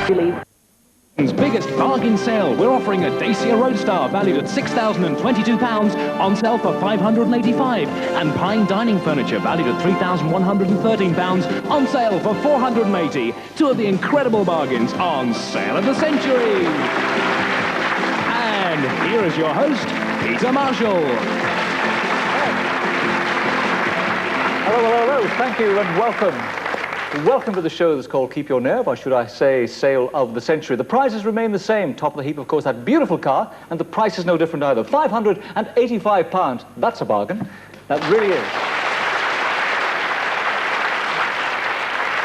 Biggest bargain sale. We're offering a Dacia Roadstar valued at £6,022 on sale for £585, and Pine dining furniture valued at £3,113 on sale for £480. Two of the incredible bargains on Sale of the Century. And here is your host, Peter Marshall. Hello, hello, hello. Thank you and welcome. Welcome to the show that's called Keep Your Nerve, or should I say Sale of the Century. The prizes remain the same. Top of the heap, of course, that beautiful car, and the price is no different either. £585. That's a bargain. That really is.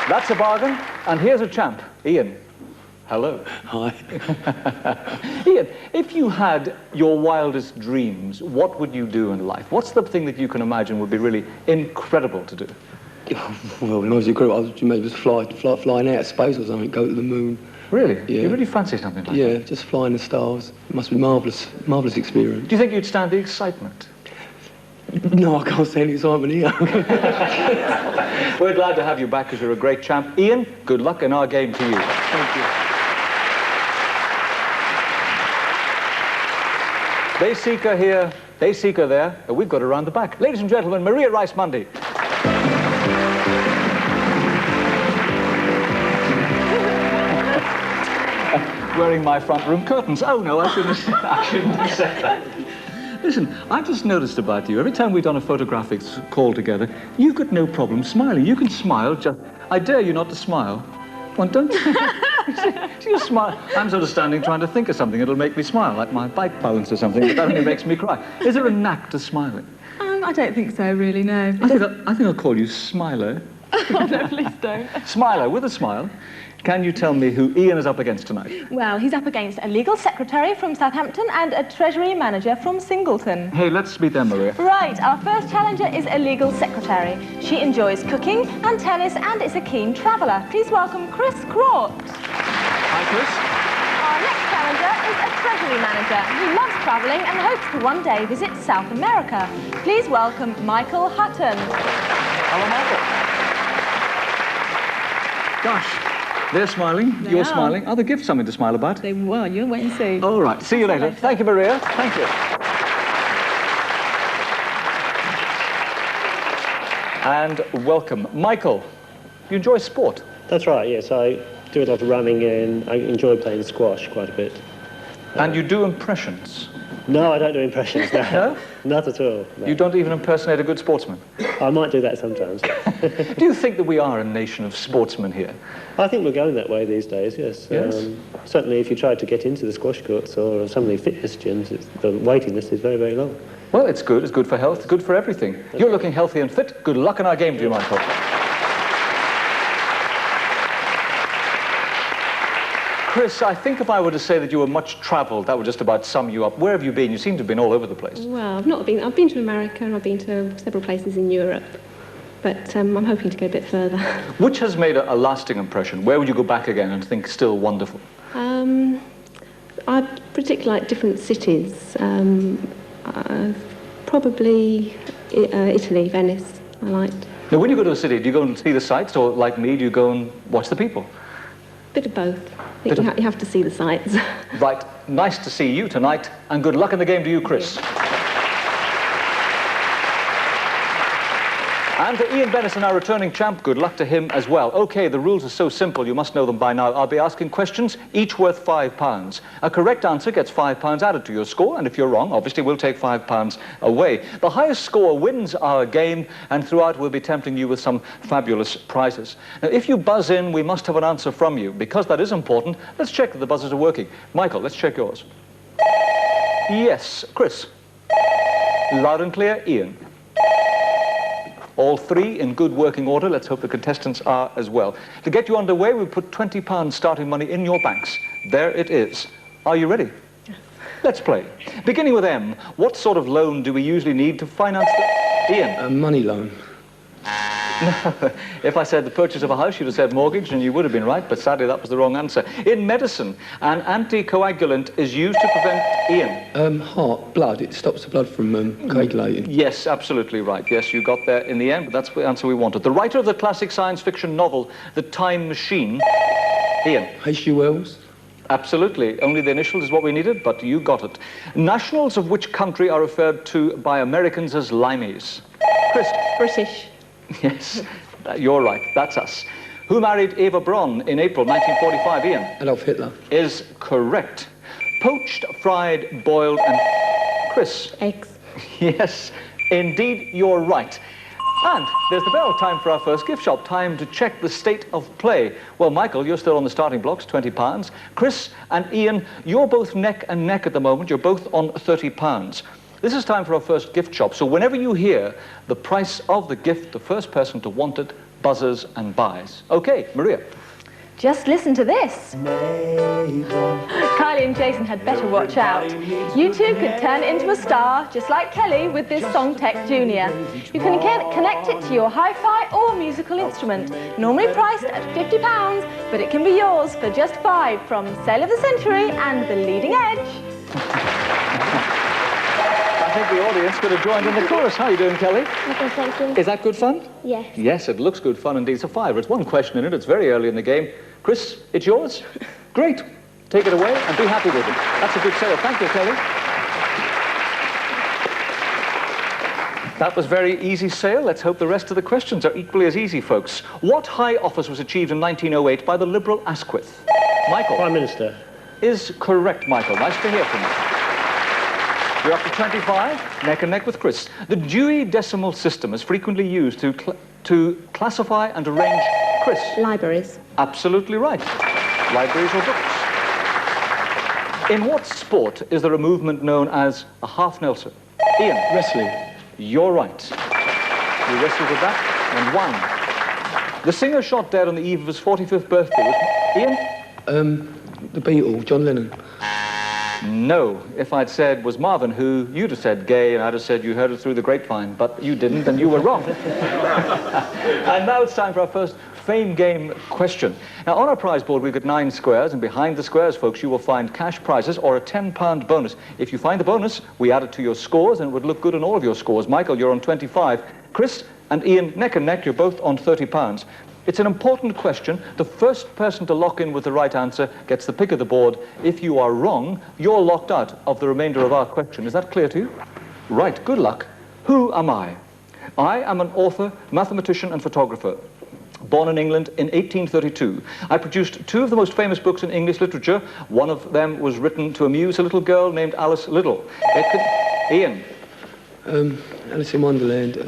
That's a bargain. And here's a champ, Ian. Hello. Hi. Ian, if you had your wildest dreams, what would you do in life? What's the thing that you can imagine would be really incredible to do? Well, when I was a group, I was maybe just flying out of space or something, go to the moon. Really? Yeah. You really fancy something like that? Yeah, just flying the stars. It must be marvellous experience. Do you think you'd stand the excitement? No, I can't stand the excitement here. We're glad to have you back because you're a great champ. Ian, good luck in our game to you. Thank you. They Seeker here, They Seeker there, and we've got around the back. Ladies and gentlemen, Maria Rice-Mundy. Wearing my front room curtains. Oh no, I shouldn't have said that. Listen, I've just noticed about you, every time we've done a photographic call together, you've got no problem smiling. You can smile, I dare you not to smile. Well, don't you smile. I'm sort of standing trying to think of something that'll make me smile, like my bike balance or something, but that only makes me cry. Is there a knack to smiling? I don't think so, really, no. I think I'll call you Smiler. Oh, no, please don't. Smiler, with a smile. Can you tell me who Ian is up against tonight? Well, he's up against a legal secretary from Southampton and a treasury manager from Singleton. Hey, let's meet them, Maria. Right, our first challenger is a legal secretary. She enjoys cooking and tennis and is a keen traveller. Please welcome Chris Crought. Hi, Chris. Our next challenger is a treasury manager who loves travelling and hopes to one day visit South America. Please welcome Michael Hutton. Hello, Michael. Gosh. They're smiling, you're smiling. Are the gifts something to smile about? They were, you'll wait and see. All right, see you later. Thank you, Maria. Thank you. And welcome. Michael, you enjoy sport? That's right, yes. I do a lot of running and I enjoy playing squash quite a bit. And you do impressions? No, I don't do impressions, no. No? Not at all. No. You don't even impersonate a good sportsman? I might do that sometimes. Do you think that we are a nation of sportsmen here? I think we're going that way these days, yes. Yes? Certainly if you try to get into the squash courts or some of the fitness gyms, the waiting list is very, very long. Well, it's good for health, it's good for everything. You're looking healthy and fit. Good luck in our game to you, Michael. Chris, I think if I were to say that you were much travelled, that would just about sum you up. Where have you been? You seem to have been all over the place. Well, I've been to America and I've been to several places in Europe, but I'm hoping to go a bit further. Which has made a lasting impression? Where would you go back again and think still wonderful? I particularly like different cities. Probably Italy, Venice, I liked. Now, when you go to a city, do you go and see the sights, or like me, do you go and watch the people? Bit of both. I think you have to see the sights. Right, nice to see you tonight, and good luck in the game to you, Chris. And to Ian Benison, our returning champ, good luck to him as well. OK, the rules are so simple, you must know them by now. I'll be asking questions, each worth £5. A correct answer gets £5 added to your score, and if you're wrong, obviously we'll take £5 away. The highest score wins our game, and throughout we'll be tempting you with some fabulous prizes. Now, if you buzz in, we must have an answer from you. Because that is important, let's check that the buzzers are working. Michael, let's check yours. Yes. Chris? Loud and clear. Ian? All three in good working order. Let's hope the contestants are as well. To get you underway, we'll put £20 starting money in your banks. There it is. Are you ready? Yes. Let's play. Beginning with M, what sort of loan do we usually need to finance the... Ian? A money loan. No. If I said the purchase of a house, you'd have said mortgage, and you would have been right, but sadly that was the wrong answer. In medicine, an anticoagulant is used to prevent... Ian? Heart, blood. It stops the blood from coagulating. Yes, absolutely right. Yes, you got there in the end, but that's the answer we wanted. The writer of the classic science fiction novel, The Time Machine... Ian. H.G. Wells. Absolutely. Only the initials is what we needed, but you got it. Nationals of which country are referred to by Americans as limeys? Chris. British. Yes, you're right. That's us. Who married Eva Braun in April 1945? Ian. Adolf Hitler. Is correct. Poached, fried, boiled, and... Chris. Eggs. Yes, indeed, you're right. And there's the bell. Time for our first gift shop. Time to check the state of play. Well, Michael, you're still on the starting blocks, £20. Chris and Ian, you're both neck and neck at the moment. You're both on £30. This is time for our first gift shop. So whenever you hear the price of the gift, the first person to want it buzzes and buys. Okay, Maria. Just listen to this. Kylie and Jason had better watch out. You two could turn into a star, just like Kelly with this Songtech Junior. You can connect it to your hi-fi or musical instrument. Normally priced at £50, but it can be yours for just £5 from Sale of the Century and The Leading Edge. I think the audience could have joined in the chorus. How are you doing, Kelly? Okay, thank you. Is that good fun? Yes. Yes, it looks good fun indeed. It's a fiver. It's one question in it. It's very early in the game. Chris, it's yours? Great. Take it away and be happy with it. That's a good sale. Thank you, Kelly. That was very easy sale. Let's hope the rest of the questions are equally as easy, folks. What high office was achieved in 1908 by the Liberal Asquith? Michael. Prime Minister. Is correct, Michael. Nice to hear from you. You're up to 25, neck and neck with Chris. The Dewey Decimal System is frequently used to classify and arrange... Chris. Libraries. Absolutely right. Libraries or books. In what sport is there a movement known as a half Nelson? Ian. Wrestling. You're right. You wrestled with that and won. The singer shot dead on the eve of his 45th birthday was... Ian? The Beatles, John Lennon. No. If I'd said was Marvin who, you'd have said gay, and I'd have said you heard it through the grapevine, but you didn't, and you were wrong. And now it's time for our first Fame Game question. Now, on our prize board, we've got 9 squares, and behind the squares, folks, you will find cash prizes or a £10 bonus. If you find the bonus, we add it to your scores, and it would look good on all of your scores. Michael, you're on 25. Chris and Ian, neck and neck, you're both on £30. It's an important question. The first person to lock in with the right answer gets the pick of the board. If you are wrong, you're locked out of the remainder of our question. Is that clear to you? Right, good luck. Who am I? I am an author, mathematician, and photographer. Born in England in 1832. I produced 2 of the most famous books in English literature. One of them was written to amuse a little girl named Alice Liddell. Ian. Alice in Wonderland.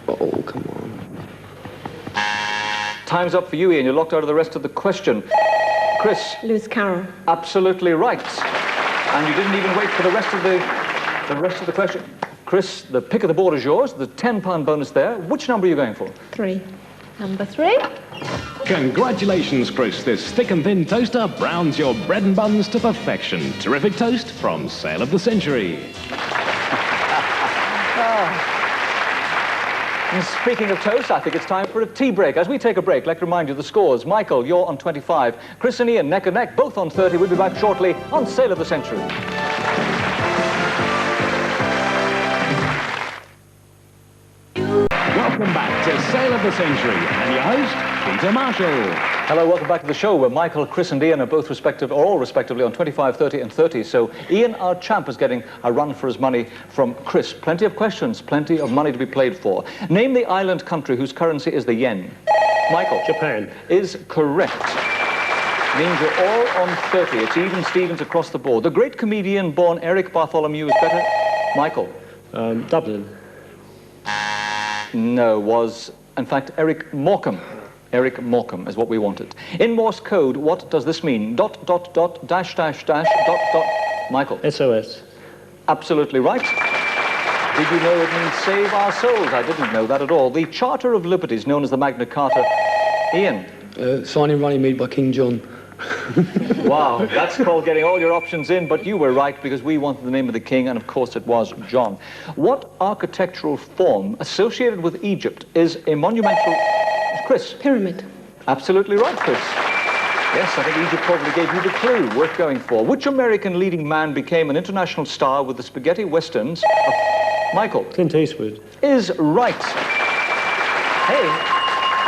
Oh, come on. Time's up for you, Ian. You're locked out of the rest of the question. Chris. Lewis Carroll. Absolutely right. And you didn't even wait for the rest of the question. Chris, the pick of the board is yours. The £10 bonus there. Which number are you going for? 3. Number 3. Congratulations, Chris. This thick and thin toaster browns your bread and buns to perfection. Terrific toast from Sale of the Century. And speaking of toast, I think it's time for a tea break. As we take a break, let me remind you the scores. Michael, you're on 25. Chris and Ian, neck and neck, both on 30. We'll be back shortly on Sale of the Century. Welcome back to Sale of the Century and your host, Peter Marshall. Hello, welcome back to the show where Michael, Chris and Ian are both all respectively on 25, 30 and 30. So Ian, our champ, is getting a run for his money from Chris. Plenty of questions, plenty of money to be played for. Name the island country whose currency is the yen. Michael. Japan. Is correct. Means you're all on 30. It's even Stevens across the board. The great comedian born Eric Bartholomew is better. Michael. Dublin. No, was in fact Eric Morecambe. Eric Morecambe is what we wanted. In Morse code, what does this mean? ... dash, dash, dash, ... Michael. SOS. Absolutely right. Did you know it means save our souls? I didn't know that at all. The Charter of Liberties, known as the Magna Carta. Ian. Signing Runnymede by King John. Wow, that's called getting all your options in, but you were right because we wanted the name of the king, and of course it was John. What architectural form associated with Egypt is a monumental... Chris. Pyramid. Absolutely right, Chris. Yes, I think Egypt probably gave you the clue. Worth going for. Which American leading man became an international star with the spaghetti westerns of... Michael. Clint Eastwood. Is right. Hey,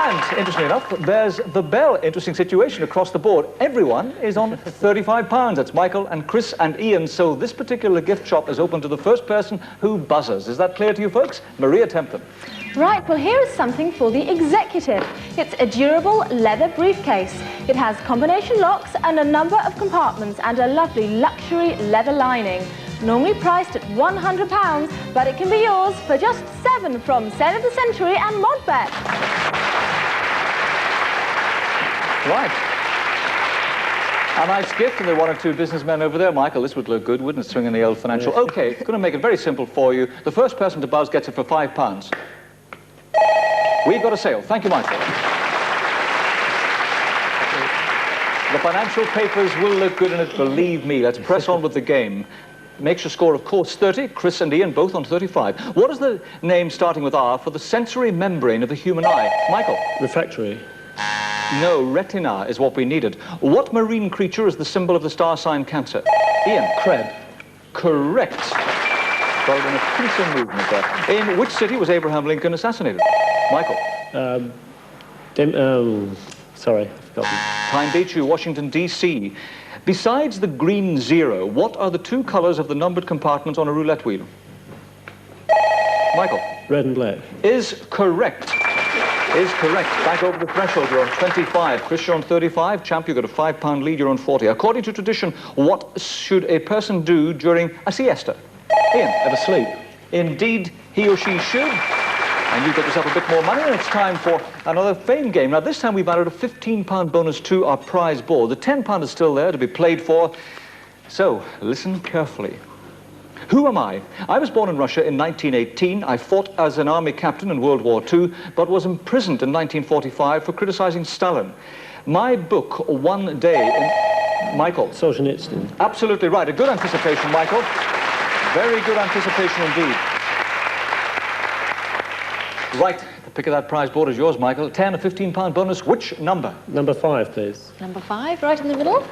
And, interestingly enough, there's the bell. Interesting situation across the board. Everyone is on £35. That's Michael and Chris and Ian. So this particular gift shop is open to the first person who buzzes. Is that clear to you folks? Maria Tempton. Right, well here is something for the executive. It's a durable leather briefcase. It has combination locks and a number of compartments and a lovely luxury leather lining. Normally priced at £100, but it can be yours for just £7 from Sale of the Century and Modbet. Right. A nice gift, and there are one or two businessmen over there. Michael, this would look good, wouldn't it, swinging the old financial? Yeah. OK, going to make it very simple for you. The first person to buzz gets it for £5. We've got a sale. Thank you, Michael. The financial papers will look good in it, believe me. Let's press on with the game. Makes your score, of course, 30. Chris and Ian both on 35. What is the name starting with R for the sensory membrane of the human eye? Michael? Refractory. No, retina is what we needed. What marine creature is the symbol of the star sign Cancer? Ian? Crab. Correct. Well done, a pincer movement there. In which city was Abraham Lincoln assassinated? Michael? Sorry, I've forgotten. Pine Beach, Washington, D.C. Besides the green 0, what are the two colours of the numbered compartments on a roulette wheel? Michael? Red and black. Is correct. Is correct. Back over the threshold, you're on 25. Chris, you're on 35. Champ, you've got a £5 lead, you're on 40. According to tradition, what should a person do during a siesta? Ian? Have a sleep. Indeed, he or she should. And you've got yourself a bit more money, and it's time for another fame game. Now, this time we've added a £15 bonus to our prize board. The £10 is still there to be played for. So, listen carefully. Who am I? I was born in Russia in 1918. I fought as an army captain in World War II, but was imprisoned in 1945 for criticizing Stalin. My book, One Day in... Michael? Solzhenitsyn. Absolutely right. A good anticipation, Michael. Very good anticipation indeed. Right, the pick of that prize board is yours, Michael. 10 a £15 bonus. Which number? Number 5, please. Number 5, right in the middle.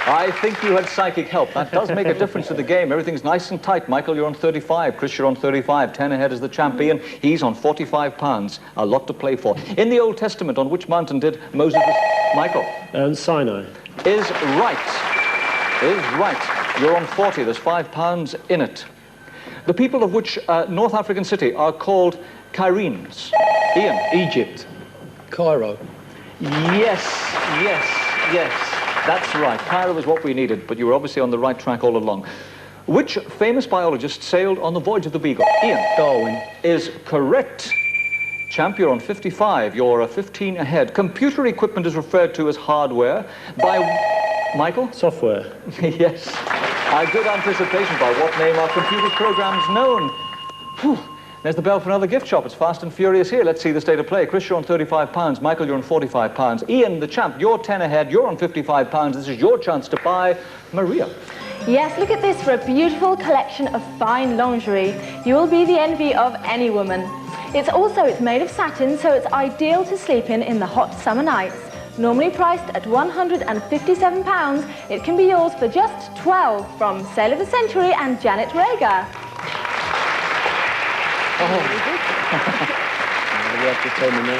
I think you had psychic help. That does make a difference to the game. Everything's nice and tight. Michael, you're on 35. Chris, you're on 35. 10 ahead is the champion. He's on £45. A lot to play for. In the Old Testament, on which mountain did Moses... Michael? Sinai. Is right. Is right. You're on 40. There's £5 in it. The people of which North African city are called Cairenes? Ian? Egypt. Cairo. Yes, yes, yes. That's right. Cairo was what we needed, but you were obviously on the right track all along. Which famous biologist sailed on the voyage of the Beagle? Ian? Darwin. Is correct. Champ, you're on 55. You're 15 ahead. Computer equipment is referred to as hardware by... Michael? Software. Yes. A good anticipation. By what name are computer programs known? Whew. There's the bell for another gift shop. It's fast and furious here. Let's see the state of play. Chris, you're on £35. Michael, you're on £45. Ian, the champ, you're 10 ahead. You're on £55. This is your chance to buy. Maria. Yes, look at this for a beautiful collection of fine lingerie. You will be the envy of any woman. It's made of satin, so it's ideal to sleep in the hot summer nights. Normally priced at £157, it can be yours for just £12 from Sale of the Century and Janet Rager.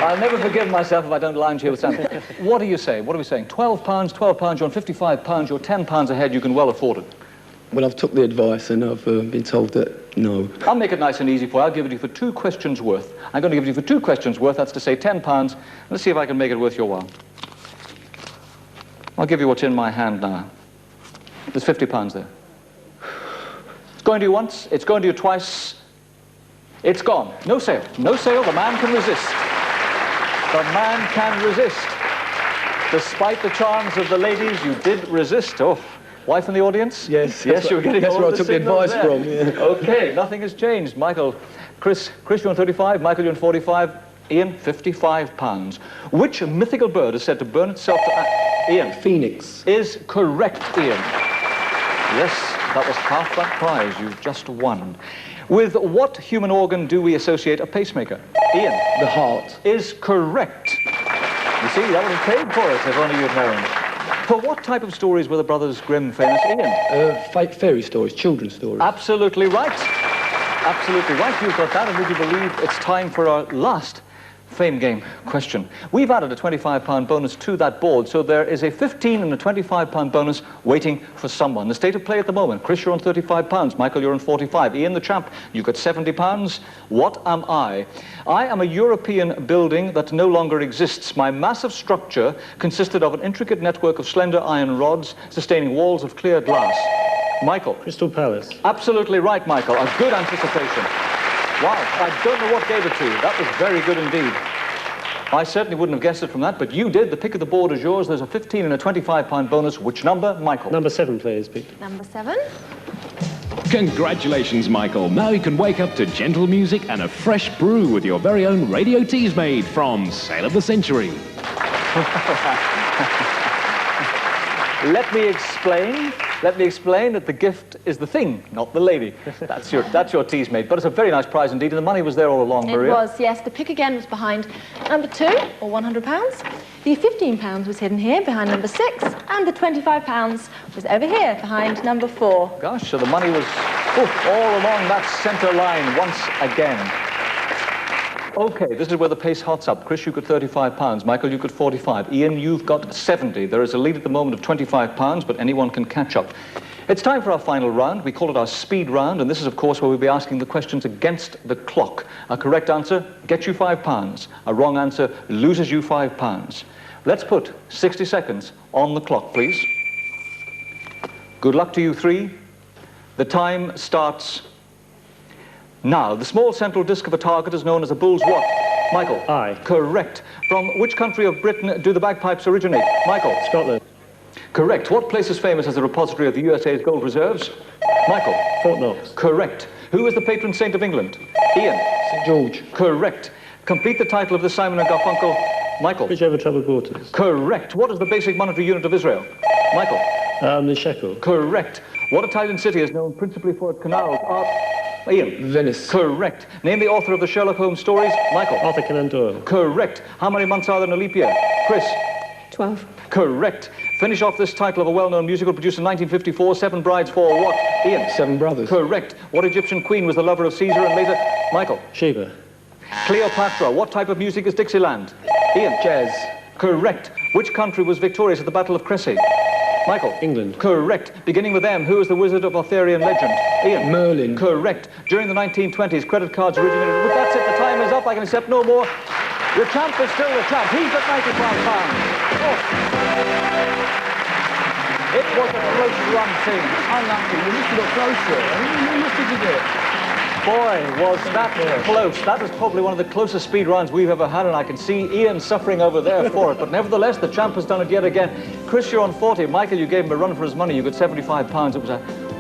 I'll never forgive myself if I don't lounge here with something. What do you say? What are we saying? £12, £12, you're on £55, you're £10 ahead, you can well afford it. Well, I've took the advice and I've been told that no. I'll make it nice and easy for you. I'll give it to you for 2 questions worth. I'm going to give it to you for 2 questions worth, that's to say £10. Let's see if I can make it worth your while. I'll give you what's in my hand now. There's £50 there. It's going to you once, it's going to you twice. It's gone. No sale. No sale. The man can resist. The man can resist. Despite the charms of the ladies, you did resist. Oh, wife in the audience? Yes. Yes, you were getting that's all where the I took the signals advice there. from. Yeah. Okay, nothing has changed. Michael, Chris, you're on 35. Michael, you're on 45. Ian, £55. Which mythical bird is said to burn itself to... Ian? Phoenix. Is correct, Ian. Yes, that was half that prize you've just won. With what human organ do we associate a pacemaker? Ian? The heart. Is correct. You see, that would have paid for it if only you'd known. For what type of stories were the Brothers Grimm famous? Ian? Fairy stories, children's stories. Absolutely right. Absolutely right, you've got that, and would you believe it's time for our last Fame Game question. We've added a £25 bonus to that board, so there is a £15 and a £25 bonus waiting for someone. The state of play at the moment: Chris, you're on £35, Michael, you're on 45, Ian, the champ, you've got £70. What am I? I am a European building that no longer exists. My massive structure consisted of an intricate network of slender iron rods sustaining walls of clear glass. Michael. Crystal Palace. Absolutely right, Michael. A good anticipation. Wow, I don't know what gave it to you. That was very good indeed. I certainly wouldn't have guessed it from that, but you did. The pick of the board is yours. There's a £15 and a £25 bonus. Which number, Michael? Number 7, please, Pete. Number 7. Congratulations, Michael. Now you can wake up to gentle music and a fresh brew with your very own Radio Teasmade from Sale of the Century. Let me explain that the gift is the thing, not the lady. That's your Teasmade. But it's a very nice prize indeed, and the money was there all along, Maria. It was, yes. The pick again was behind number 2, or £100. The £15 was hidden here behind number 6, and the £25 was over here behind number 4. Gosh, so the money was all along that centre line once again. Okay, this is where the pace hots up. Chris, you've got £35. Michael, you've got 45. Ian, you've got 70. There is a lead at the moment of £25, but anyone can catch up. It's time for our final round. We call it our speed round, and this is, of course, where we'll be asking the questions against the clock. A correct answer gets you £5. A wrong answer loses you £5. Let's put 60 seconds on the clock, please. Good luck to you three. The time starts now. The small central disc of a target is known as a bull's what? Michael. Eye. Correct. From which country of Britain do the bagpipes originate? Michael. Scotland. Correct. What place is famous as the repository of the USA's gold reserves? Michael. Fort Knox. Correct. Who is the patron saint of England? Ian. St George. Correct. Complete the title of the Simon and Garfunkel. Michael. Bridge over troubled waters. Correct. What is the basic monetary unit of Israel? Michael. The shekel. Correct. What Italian city is known principally for its canals? Ian. Venice. Correct. Name the author of the Sherlock Holmes stories. Michael. Arthur Conan Doyle. Correct. How many months are there in a leap year? Chris. 12. Correct. Finish off this title of a well-known musical produced in 1954, Seven Brides for what? Ian. Seven Brothers. Correct. What Egyptian queen was the lover of Caesar and later? Michael. Sheba. Cleopatra. What type of music is Dixieland? Ian. Jazz. Correct. Which country was victorious at the Battle of Crécy? Michael. England. Correct. Beginning with M, who is the wizard of Arthurian legend? Ian. Merlin. Correct. During the 1920s, credit cards originated. Well, that's it. The time is up. I can accept no more. Your champ is still the champ. He's at £95. Oh. It was a close run thing. Unlucky. You missed it closer. You missed it a bit. Boy, was that close. That was probably one of the closest speed runs we've ever had, and I can see Ian suffering over there for it. But nevertheless, the champ has done it yet again. Chris, you're on 40. Michael, you gave him a run for his money. You got £75. It was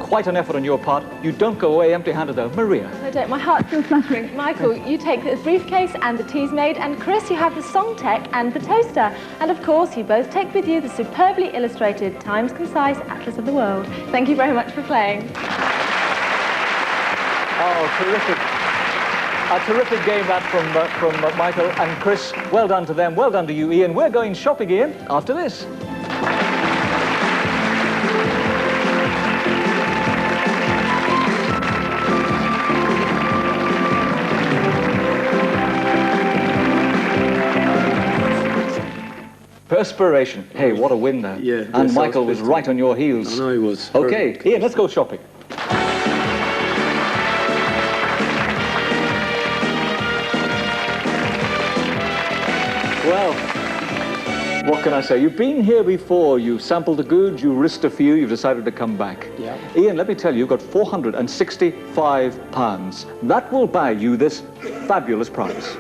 quite an effort on your part. You don't go away empty-handed, though. Maria. I don't. My heart's still fluttering. Michael, you take the briefcase and the Teasmade, and Chris, you have the song tech and the toaster. And of course, you both take with you the superbly illustrated Times Concise Atlas of the World. Thank you very much for playing. Oh, terrific. A terrific game that from Michael and Chris. Well done to them. Well done to you, Ian. We're going shopping, Ian, after this. Perspiration. Hey, what a win there. Yeah. And Michael was right on your heels. I know he was. Okay, Ian, let's go shopping. Well, what can I say? You've been here before. You've sampled the goods, you risked a few, you've decided to come back. Yeah. Ian, let me tell you, you've got £465. That will buy you this fabulous prize.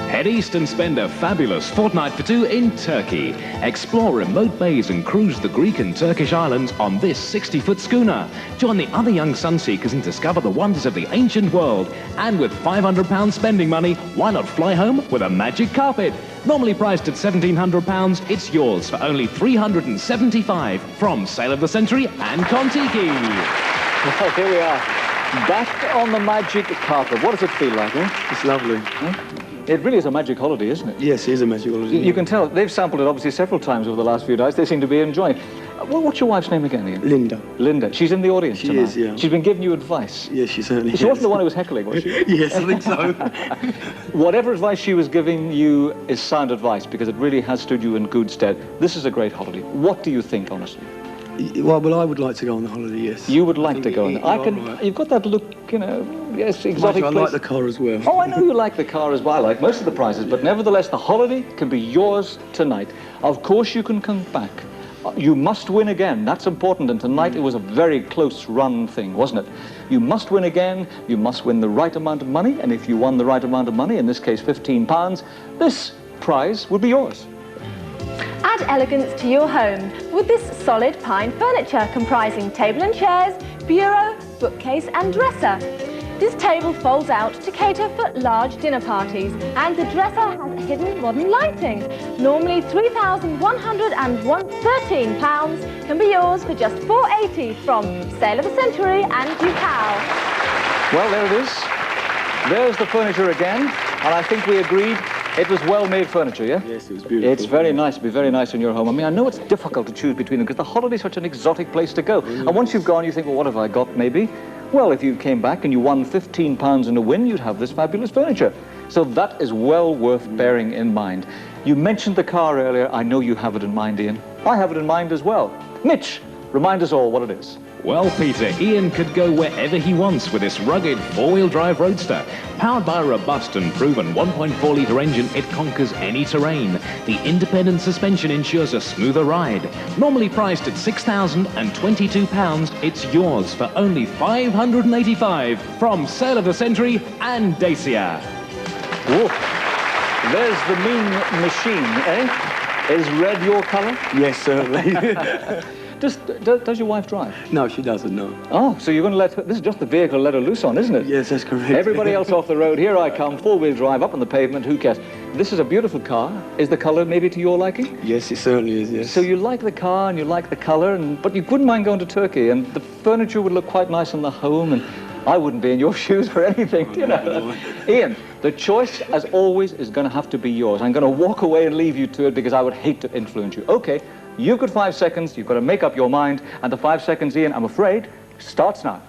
Head east and spend a fabulous fortnight for two in Turkey. Explore remote bays and cruise the Greek and Turkish islands on this 60-foot schooner. Join the other young sunseekers and discover the wonders of the ancient world. And with £500 spending money, why not fly home with a magic carpet? Normally priced at £1,700, it's yours for only £375 from Sale of the Century and Kontiki. Well, here we are, back on the magic carpet. What does it feel like, eh? It's lovely. It really is a magic holiday, isn't it? Yes, it is a magic holiday. You can tell, they've sampled it obviously several times over the last few days. They seem to be enjoying it. What's your wife's name again, Ian? Linda. Linda. She's in the audience tonight. She is, yeah. She's been giving you advice. Yes, she certainly She wasn't the one who was heckling, was she? Yes, I think so. Whatever advice she was giving you is sound advice, because it really has stood you in good stead. This is a great holiday. What do you think, honestly? Well, I would like to go on the holiday, yes. You would like to go on. You are right. You've got that look, you know, yes, exotic I place. like the car as well. Oh, I know you like the car as well. I like most of the prizes, but nevertheless, the holiday can be yours tonight. Of course, you can come back. You must win again. That's important. And tonight it was a very close run thing, wasn't it? You must win again. You must win the right amount of money. And if you won the right amount of money, in this case £15, this prize would be yours. Add elegance to your home with this solid pine furniture comprising table and chairs, bureau, bookcase and dresser. This table folds out to cater for large dinner parties, and the dresser has hidden modern lighting. Normally £3,113 can be yours for just $480 from Sale of the Century and Ducal. Well, there it is. There's the furniture again, and I think we agreed it was well-made furniture, yeah? Yes, it was beautiful. It's very nice. It'll be very nice in your home. I mean, I know it's difficult to choose between them because the holiday's such an exotic place to go. And once you've gone, you think, well, what have I got, maybe? Well, if you came back and you won £15 in a win, you'd have this fabulous furniture. So that is well worth bearing in mind. You mentioned the car earlier. I know you have it in mind, Ian. I have it in mind as well. Mitch, remind us all what it is. Well, Peter, Ian could go wherever he wants with this rugged four-wheel drive roadster. Powered by a robust and proven 1.4-litre engine, it conquers any terrain. The independent suspension ensures a smoother ride. Normally priced at £6,022, it's yours for only $585 from Sale of the Century and Dacia. Whoa. There's the mean machine, eh? Is red your colour? Yes, certainly. Does your wife drive? No, she doesn't, no. Oh, so you're going to let her... This is just the vehicle to let her loose on, isn't it? Yes, that's correct. Everybody else off the road. Here I come, four-wheel drive, up on the pavement. Who cares? This is a beautiful car. Is the colour maybe to your liking? Yes, it certainly is, yes. So you like the car and you like the colour, but you wouldn't mind going to Turkey, and the furniture would look quite nice in the home, and I wouldn't be in your shoes for anything, you know. Ian, the choice, as always, is going to have to be yours. I'm going to walk away and leave you to it because I would hate to influence you. Okay, you've got 5 seconds. You've got to make up your mind. And the 5 seconds, Ian, I'm afraid, starts now.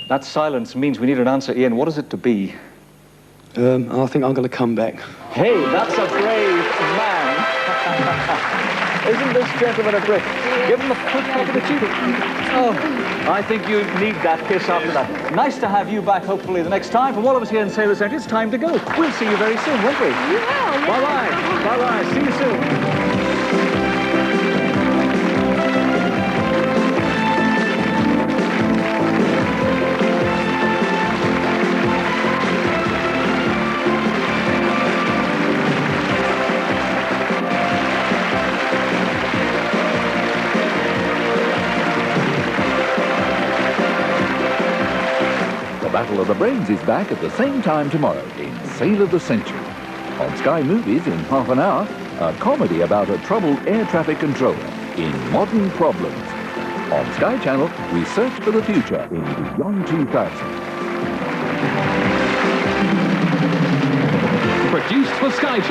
That silence means we need an answer, Ian. What is it to be? I think I'm going to come back. Hey, that's a brave man. Isn't this gentleman a brave? Give him a quick kick of the cheek. Oh, I think you need that kiss after that. Nice to have you back, hopefully, the next time. From all of us here in Sailor Centre, it's time to go. We'll see you very soon, won't we? Yeah. Bye-bye. Bye-bye. See you soon. The Battle of the Brains is back at the same time tomorrow in Sale of the Century. On Sky Movies in half an hour, a comedy about a troubled air traffic controller in Modern Problems. On Sky Channel, we search for the future in Beyond 2000. Produced for Sky Channel.